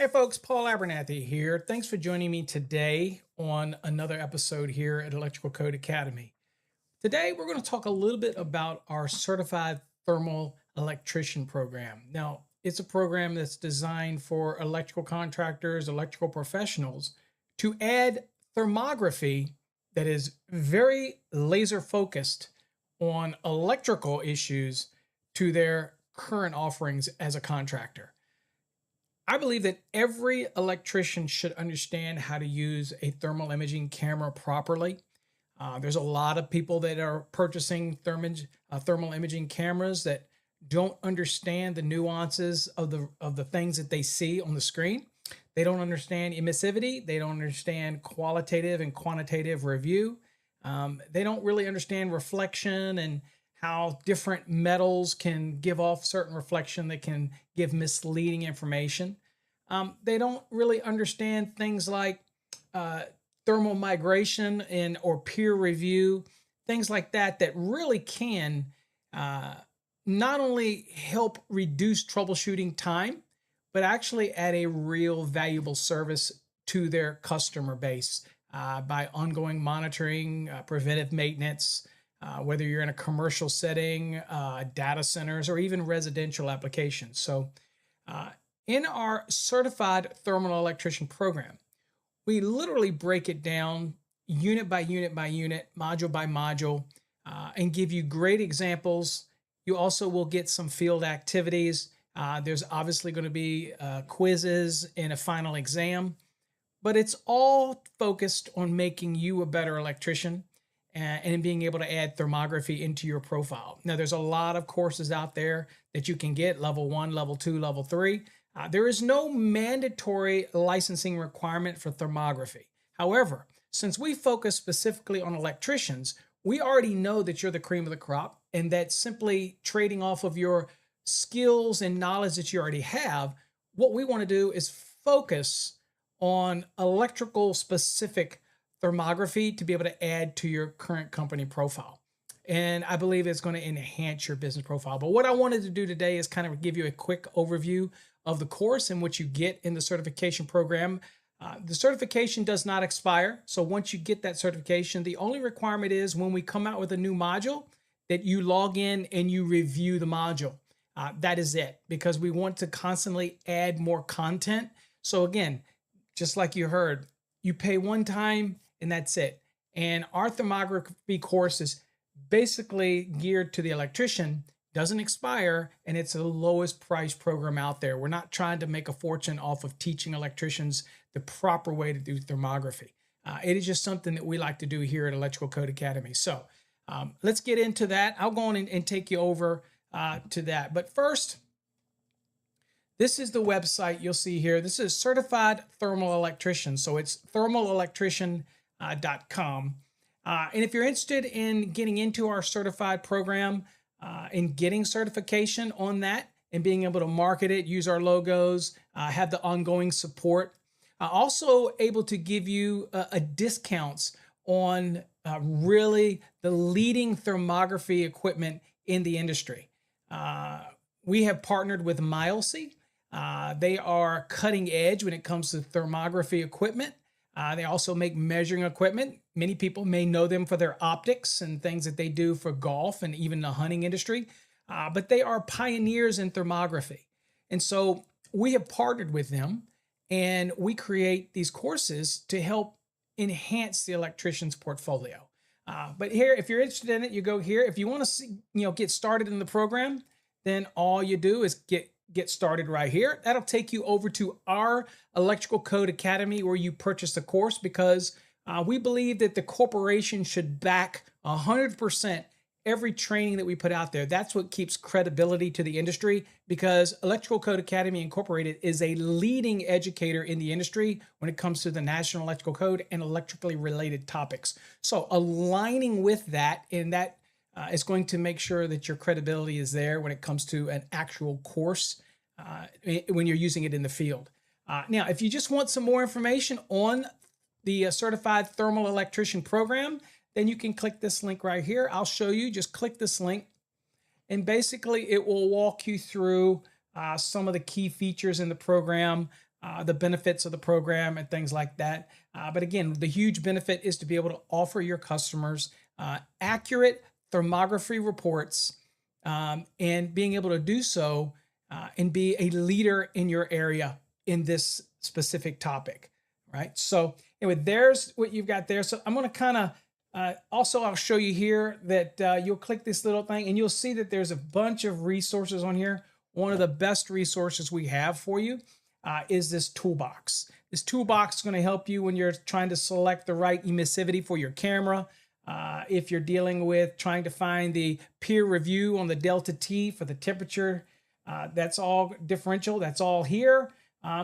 Hey folks, Paul Abernathy here. Thanks for joining me today on another episode here at Electrical Code Academy. Today we're going to talk a little bit about our Certified Thermal Electrician program. Now, it's a program that's designed for electrical contractors, electrical professionals to add thermography that is very laser focused on electrical issues to their current offerings as a contractor. I believe that every electrician should understand how to use a thermal imaging camera properly. There's a lot of people that are purchasing thermal imaging cameras that don't understand the nuances of the things that they see on the screen. They don't understand emissivity. They don't understand qualitative and quantitative review. They don't really understand reflection and how different metals can give off certain reflection that can give misleading information. They don't really understand things like thermal migration and or peer review, things like that that really can not only help reduce troubleshooting time, but actually add a real valuable service to their customer base by ongoing monitoring, preventive maintenance, whether you're in a commercial setting, data centers, or even residential applications. So in our Certified Thermal Electrician program, we literally break it down unit by unit by unit, module by module, and give you great examples. You also will get some field activities. There's obviously going to be quizzes and a final exam, but it's all focused on making you a better electrician and being able to add thermography into your profile. Now, there's a lot of courses out there that you can get, level 1, level 2, level 3. There is no mandatory licensing requirement for thermography. However, since we focus specifically on electricians, we already know that you're the cream of the crop and that simply trading off of your skills and knowledge that you already have, what we want to do is focus on electrical specific thermography to be able to add to your current company profile. And I believe it's going to enhance your business profile. But what I wanted to do today is kind of give you a quick overview of the course and what you get in the certification program. The certification does not expire. So once you get that certification, the only requirement is when we come out with a new module that you log in and you review the module. That is it, because we want to constantly add more content. So again, just like you heard, you pay one time and that's it. And our thermography course is basically geared to the electrician, doesn't expire, and it's the lowest price program out there. We're not trying to make a fortune off of teaching electricians the proper way to do thermography. It is just something that we like to do here at Electrical Code Academy. So let's get into that. I'll go on and take you over to that. But first, this is the website you'll see here. This is Certified Thermal Electrician. So it's thermalelectrician.com. And if you're interested in getting into our certified program and getting certification on that and being able to market it, use our logos, have the ongoing support, also able to give you a discounts on really the leading thermography equipment in the industry. We have partnered with Mileseey. They are cutting edge when it comes to thermography equipment. They also make measuring equipment. Many people may know them for their optics and things that they do for golf and even the hunting industry, but they are pioneers in thermography. And so we have partnered with them and we create these courses to help enhance the electrician's portfolio. But here, if you're interested in it, you go here. If you want to see, get started in the program, then all you do is get started right here. That'll take you over to our Electrical Code Academy where you purchase the course, because we believe that the corporation should back 100% every training that we put out there. That's what keeps credibility to the industry, because Electrical Code Academy Incorporated is a leading educator in the industry when it comes to the National Electrical Code and electrically related topics. So aligning with that, and that is going to make sure that your credibility is there when it comes to an actual course when you're using it in the field. Now, if you just want some more information on the Certified Thermal Electrician program, then you can click this link right here. I'll show you. Just click this link, and basically it will walk you through some of the key features in the program, the benefits of the program and things like that. But again, the huge benefit is to be able to offer your customers accurate thermography reports, and being able to do so and be a leader in your area in this specific topic, right? So anyway, there's what you've got there. So I'm going to kind of also, I'll show you here that you'll click this little thing and you'll see that there's a bunch of resources on here. One of the best resources we have for you is this toolbox. This toolbox is going to help you when you're trying to select the right emissivity for your camera. If you're dealing with trying to find the peer review on the delta T for the temperature, that's all differential. That's all here.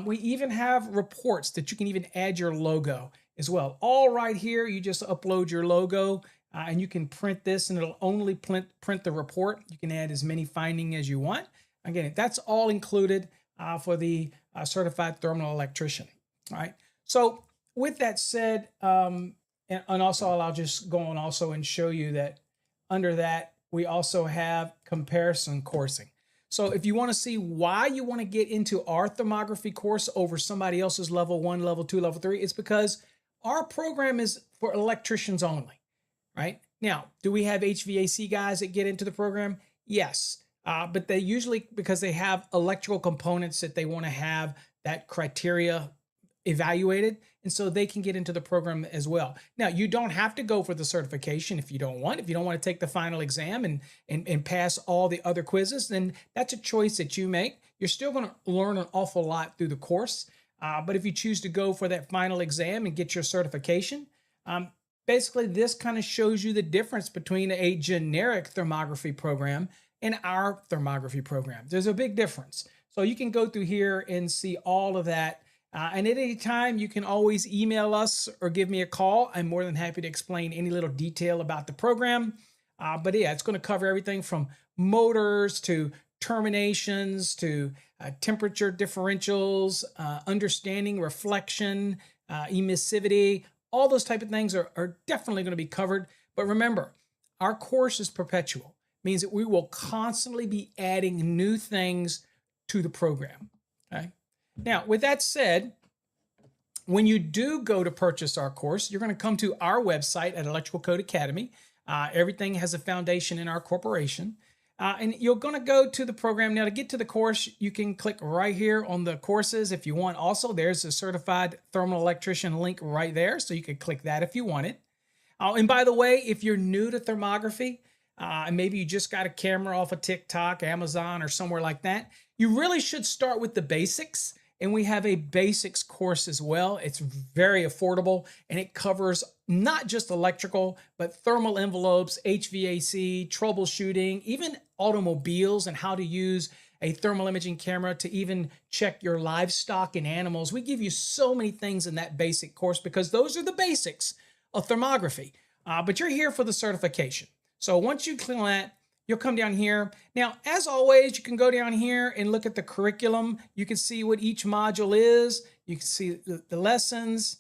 We even have reports that you can even add your logo as well. All right here, you just upload your logo and you can print this and it'll only print the report. You can add as many findings as you want. Again, that's all included for the certified thermal electrician. All right. So with that said, and also I'll just go on also and show you that under that, we also have comparison coursing. So if you want to see why you want to get into our thermography course over somebody else's level 1, level 2, level 3, it's because our program is for electricians only, right? Now, do we have HVAC guys that get into the program? Yes, but they usually, because they have electrical components that they want to have that criteria evaluated, and so they can get into the program as well. Now, you don't have to go for the certification if you don't want. If you don't want to take the final exam and pass all the other quizzes, then that's a choice that you make. You're still going to learn an awful lot through the course. But if you choose to go for that final exam and get your certification, basically this kind of shows you the difference between a generic thermography program and our thermography program. There's a big difference. So you can go through here and see all of that. And at any time, you can always email us or give me a call. I'm more than happy to explain any little detail about the program. But yeah, it's going to cover everything from motors to terminations to temperature differentials, understanding reflection, emissivity. All those type of things are definitely going to be covered. But remember, our course is perpetual. It means that we will constantly be adding new things to the program. Okay. Now, with that said, when you do go to purchase our course, you're going to come to our website at Electrical Code Academy. Everything has a foundation in our corporation. And you're going to go to the program. Now, to get to the course, you can click right here on the courses if you want. Also, there's a certified thermal electrician link right there, so you can click that if you want it. And by the way, if you're new to thermography, and maybe you just got a camera off of TikTok, Amazon, or somewhere like that, you really should start with the basics. And we have a basics course as well. It's very affordable and it covers not just electrical, but thermal envelopes, HVAC, troubleshooting, even automobiles and how to use a thermal imaging camera to even check your livestock and animals. We give you so many things in that basic course because those are the basics of thermography. But you're here for the certification. So once you click on that, you'll come down here. Now, as always, you can go down here and look at the curriculum. You can see what each module is. You can see the lessons,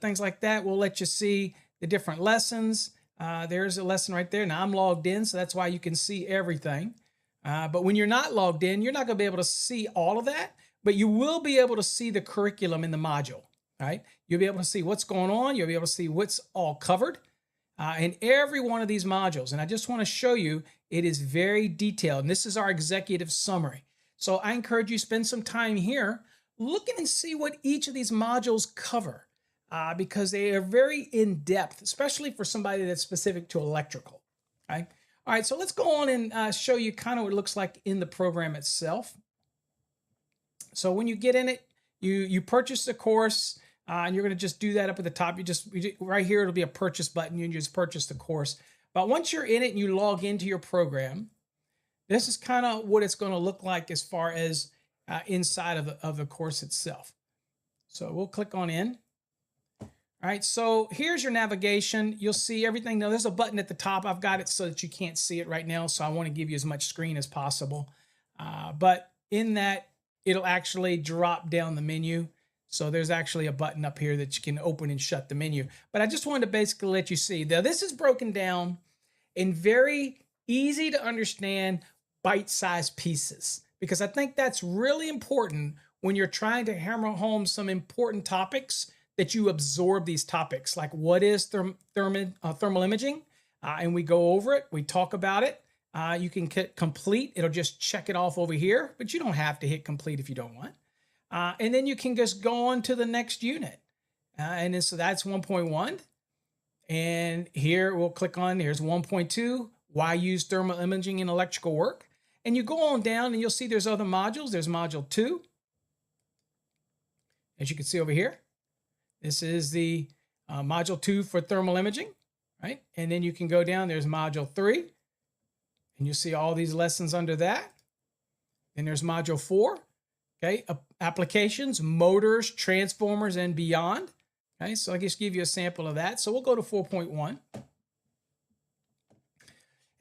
things like that. We'll let you see the different lessons. There's a lesson right there. Now, I'm logged in, so that's why you can see everything. But when you're not logged in, you're not going to be able to see all of that, but you will be able to see the curriculum in the module, right? You'll be able to see what's going on. You'll be able to see what's all covered. In every one of these modules. And I just want to show you, it is very detailed. And this is our executive summary. So I encourage you to spend some time here looking and see what each of these modules cover because they are very in-depth, especially for somebody that's specific to electrical. Okay? All right, so let's go on and show you kind of what it looks like in the program itself. So when you get in it, you purchase the course. And you're going to just do that up at the top. Right here, it'll be a purchase button. You can just purchase the course. But once you're in it and you log into your program, this is kind of what it's going to look like as far as inside of the course itself. So we'll click on in. All right, so here's your navigation. You'll see everything. Now, there's a button at the top. I've got it so that you can't see it right now, so I want to give you as much screen as possible. But in that, it'll actually drop down the menu. So there's actually a button up here that you can open and shut the menu. But I just wanted to basically let you see. Now, this is broken down in very easy to understand bite-sized pieces because I think that's really important when you're trying to hammer home some important topics that you absorb these topics, like what is thermal imaging? And we go over it, we talk about it. You can hit complete, it'll just check it off over here, but you don't have to hit complete if you don't want. And then you can just go on to the next unit. And then, so that's 1.1. And here we'll click on, here's 1.2, why use thermal imaging in electrical work? And you go on down and you'll see there's other modules. There's module 2. As you can see over here, this is the module 2 for thermal imaging, right? And then you can go down, there's module 3, and you see all these lessons under that. And there's module 4, okay? Applications, motors, transformers, and beyond. Okay, so I'll just give you a sample of that. So we'll go to 4.1.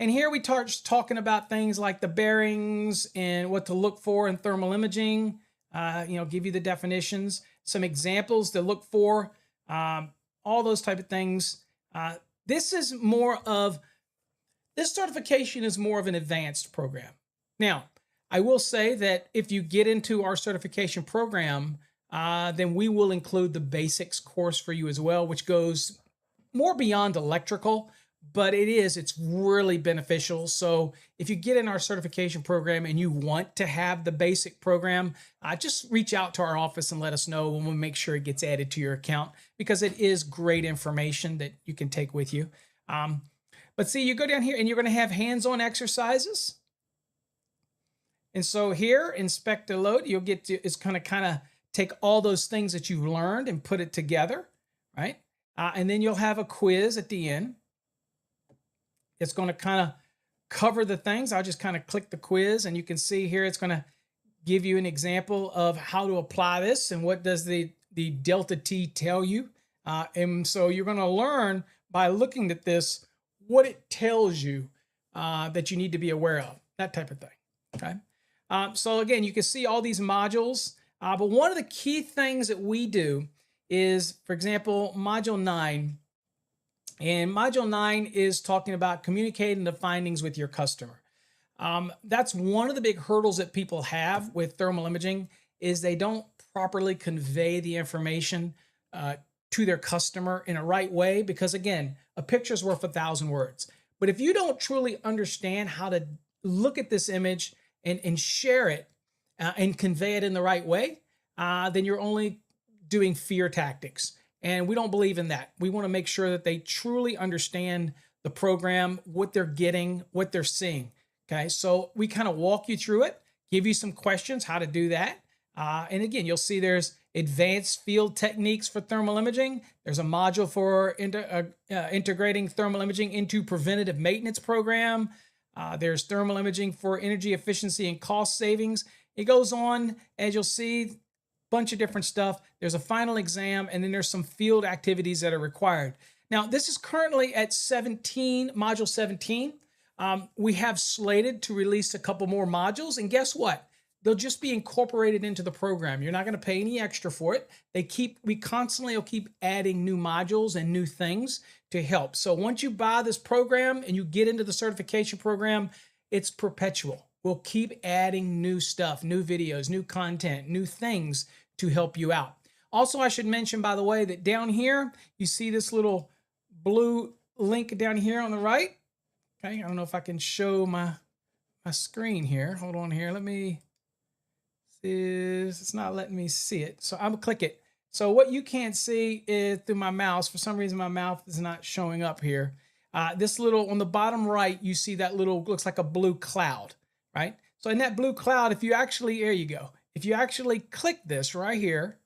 And here we start talking about things like the bearings and what to look for in thermal imaging, give you the definitions, some examples to look for, all those type of things. This certification is more of an advanced program. Now, I will say that if you get into our certification program, then we will include the basics course for you as well, which goes more beyond electrical, but it's really beneficial. So if you get in our certification program and you want to have the basic program, just reach out to our office and let us know, and we'll make sure it gets added to your account, because it is great information that you can take with you. But see, you go down here and you're going to have hands-on exercises. And so here, inspect the load, you'll get to, it's going to kind of take all those things that you've learned and put it together, right? And then you'll have a quiz at the end. It's going to kind of cover the things. I'll just kind of click the quiz, and you can see here it's going to give you an example of how to apply this and what does the delta T tell you. And so you're going to learn by looking at this what it tells you that you need to be aware of, that type of thing, okay? So again, you can see all these modules. But one of the key things that we do is, for example, module 9. And module 9 is talking about communicating the findings with your customer. That's one of the big hurdles that people have with thermal imaging, is they don't properly convey the information to their customer in a right way, because again, a picture's worth 1,000 words. But if you don't truly understand how to look at this image and share it, and convey it in the right way, then you're only doing fear tactics. And we don't believe in that. We want to make sure that they truly understand the program, what they're getting, what they're seeing. Okay, so we kind of walk you through it, give you some questions, how to do that. And again, you'll see there's advanced field techniques for thermal imaging. There's a module for integrating thermal imaging into preventative maintenance program. There's thermal imaging for energy efficiency and cost savings. It goes on, as you'll see, a bunch of different stuff. There's a final exam, and then there's some field activities that are required. Now, this is currently at 17, module 17. We have slated to release a couple more modules, and guess what? They'll just be incorporated into the program. You're not going to pay any extra for it. We constantly will keep adding new modules and new things to help. So once you buy this program and you get into the certification program, it's perpetual. We'll keep adding new stuff, new videos, new content, new things to help you out. Also, I should mention, by the way, that down here, you see this little blue link down here on the right. Okay, I don't know if I can show my screen here. Hold on here. Let me see. It's not letting me see it. So I'm gonna click it. So what you can't see is through my mouse. For some reason, my mouth is not showing up here. This little, on the bottom right, you see that little, looks like a blue cloud, right? So in that blue cloud, if you actually, there you go. If you actually click this right here,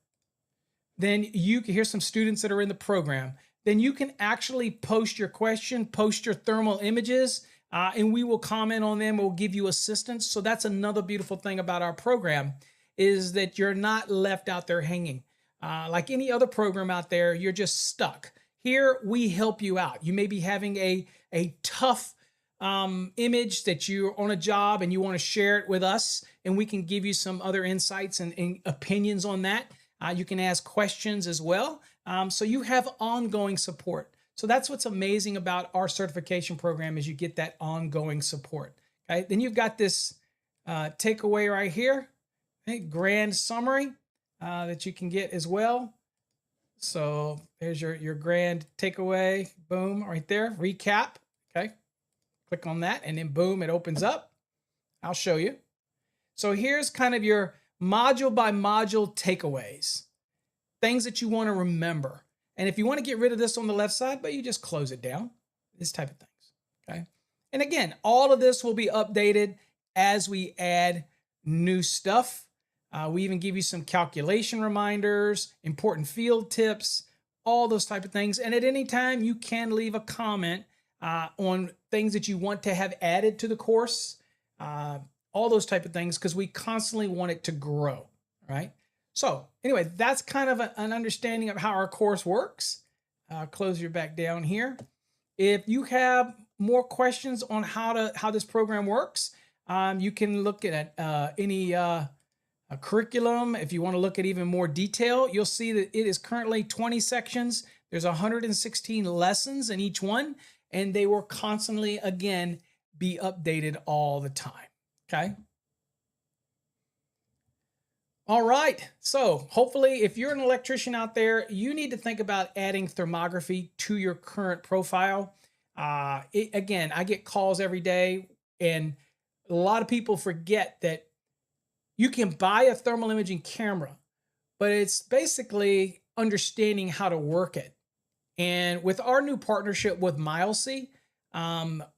then you can, here's some students that are in the program. Then you can actually post your question, post your thermal images, and we will comment on them. We'll give you assistance. So that's another beautiful thing about our program, is that you're not left out there hanging. Like any other program out there, you're just stuck. Here, we help you out. You may be having a tough image that you're on a job and you want to share it with us, and we can give you some other insights and opinions on that. You can ask questions as well. So you have ongoing support. So that's what's amazing about our certification program, is you get that ongoing support. Okay, then you've got this takeaway right here. a grand summary that you can get as well. So there's your grand takeaway. Boom, right there. Recap. Okay. Click on that and then boom, it opens up. I'll show you. So here's kind of your module by module takeaways, things that you want to remember. And if you want to get rid of this on the left side, but you just close it down, this type of things. Okay. And again, all of this will be updated as we add new stuff. We even give you some calculation reminders, important field tips, all those type of things. And at any time, you can leave a comment on things that you want to have added to the course, all those type of things, because we constantly want it to grow, right? So anyway, that's kind of an understanding of how our course works. Close your back down here. If you have more questions on how this program works, you can look at any curriculum. If you want to look at even more detail, you'll see that it is currently 20 sections. There's 116 lessons in each one, and they will constantly, again, be updated all the time. Okay. All right. So hopefully, if you're an electrician out there, you need to think about adding thermography to your current profile. Again, I get calls every day, and a lot of people forget that you can buy a thermal imaging camera, but it's basically understanding how to work it. And with our new partnership with Mileseey,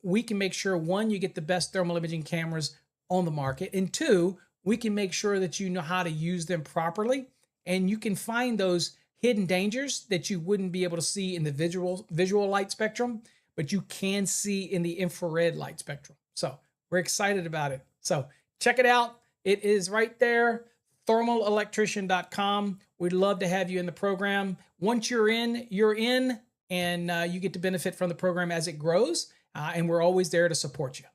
we can make sure, one, you get the best thermal imaging cameras on the market, and two, we can make sure that you know how to use them properly, and you can find those hidden dangers that you wouldn't be able to see in the visual light spectrum, but you can see in the infrared light spectrum. So we're excited about it. So check it out. It is right there, thermalelectrician.com. We'd love to have you in the program. Once you're in, and you get to benefit from the program as it grows, and we're always there to support you.